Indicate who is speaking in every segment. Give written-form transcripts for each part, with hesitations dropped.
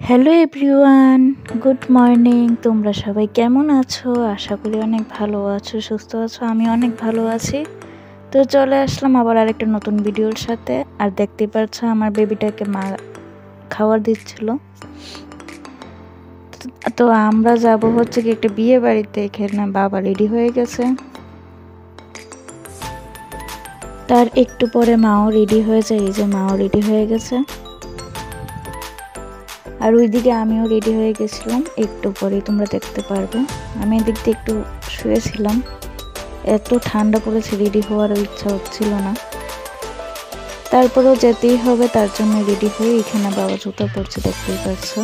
Speaker 1: Hello everyone, good morning. তোমরা সবাই কেমন আছো? আশা করি অনেক ভালো আছো, সুস্থ আছো। আমি অনেক ভালো আছি। তো চলে আসলাম আবার আরেকটা নতুন ভিডিওর সাথে। আর দেখতে পাচ্ছ আমার বেবিটাকে মা খাবার দিচ্ছিল। তো আমরা যাব হচ্ছে কি একটা বিয়ে বাড়িতে। এখানে বাবা রেডি হয়ে গেছে, তার একটু পরে মাও রেডি হয়ে যায়। এই যে মাও রেডি হয়ে গেছে, আর ওইদিকে আমিও রেডি হয়ে গেছিলাম। একটু পরেই তোমরা দেখতে পারবে। আমি এদিক দিয়ে একটু শুয়েছিলাম, এত ঠান্ডা পড়েছে, রেডি হওয়ার ইচ্ছা হচ্ছিল না। তারপরেও যেতেই হবে, তার জন্য রেডি হয়ে এখানে বাবা জুতো পরছে, দেখতেই পারছো।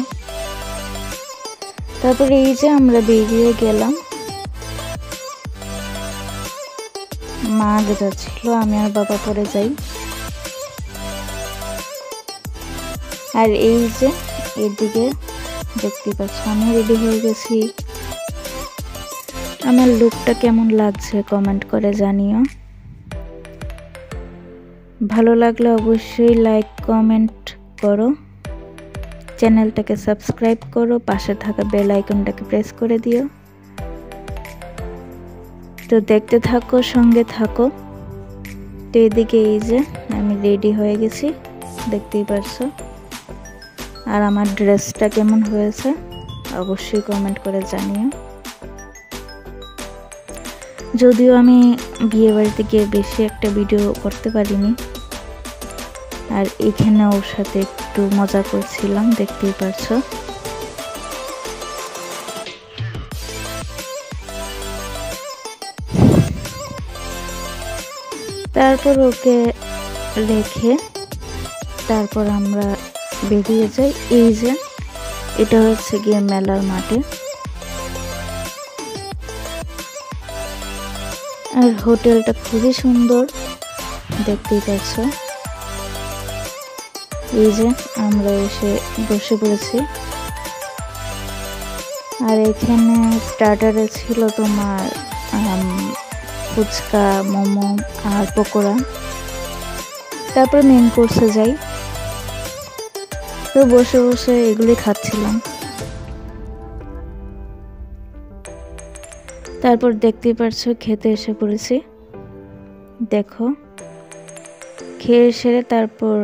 Speaker 1: তারপরে এই যে আমরা বেরিয়ে গেলাম। মা আগে যাচ্ছিল, আমি আর বাবা পরে যাই। আর এই যে এদিকে দেখতেই পাচ্ছ আমি রেডি হয়ে গেছি। আমার লুকটা কেমন লাগছে কমেন্ট করে জানিও। ভালো লাগলে অবশ্যই লাইক কমেন্ট করো, চ্যানেলটাকে সাবস্ক্রাইব করো, পাশে থাকা বেল আইকনটাকে প্রেস করে দিও। তো দেখতে থাকো, সঙ্গে থাকো। তো এদিকে এই যে আমি রেডি হয়ে গেছি, দেখতেই পারছো। আর আমার ড্রেসটা কেমন হয়েছে অবশ্যই কমেন্ট করে জানিও। যদিও আমি বিয়ে বাড়িতে গিয়ে বেশি একটা ভিডিও করতে পারিনি, আর এখানে ওর সাথে একটু মজা করছিলাম, দেখতেই পারছো। তারপর ওকে রেখে তারপর আমরা বেরিয়ে যাই। এই যে এটা হচ্ছে গিয়ে মেলার মাঠে, আর হোটেলটা খুবই সুন্দর, দেখতেই পাচ্ছ। এই যে আমরা এসে বসে পড়েছি। আর এখানে স্টার্টারে ছিল তোমার ফুচকা, মোমো আর পকোড়া। তারপর মেন কোর্সে যাই। তো বসে বসে এগুলি খাচ্ছিলাম। তারপর দেখতেই পারছো খেতে এসে পড়েছি। দেখো খেয়ে সেরে তারপর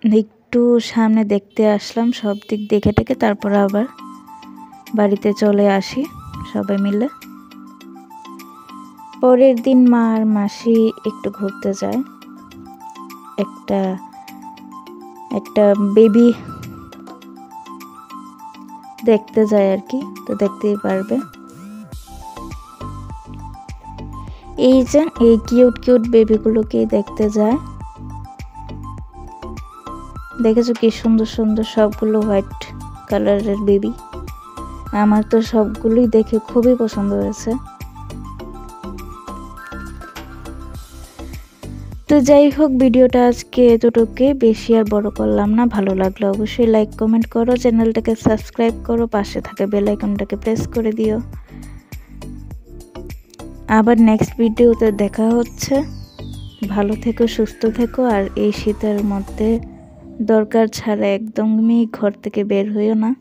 Speaker 1: একটু সামনে দেখতে আসলাম, সব দিক দেখে টেকে তারপর আবার বাড়িতে চলে আসি সবাই মিলে। পরের দিন মা আর মাসি একটু ঘুরতে যায়, একটা বেবি দেখতে যায় আর কি। তো দেখতেই পারবে এই যে এই কিউট কিউট বেবিগুলোকে দেখতে যায়। দেখেছো কি সুন্দর সুন্দর সবগুলো হোয়াইট কালারের বেবি। আমার তো সবগুলোই দেখে খুবই পছন্দ হয়েছে। তো যাই হোক, ভিডিওটা আজকে এতটুকুই, বেশি আর বড় করলাম না। ভালো লাগলো অবশ্যই লাইক কমেন্ট করো, চ্যানেলটাকে সাবস্ক্রাইব করো, পাশে থাকা বেল আইকনটাকে প্রেস করে দিও। আবার নেক্সট ভিডিওতে দেখা হচ্ছে। ভালো থেকো, সুস্থ থেকো। আর এই শীতের মধ্যে দরকার ছাড়া একদমই ঘর থেকে বের হইও না,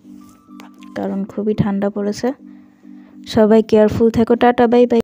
Speaker 1: কারণ খুবই ঠান্ডা পড়েছে। সবাই কেয়ারফুল থেকো। Tata, bye bye.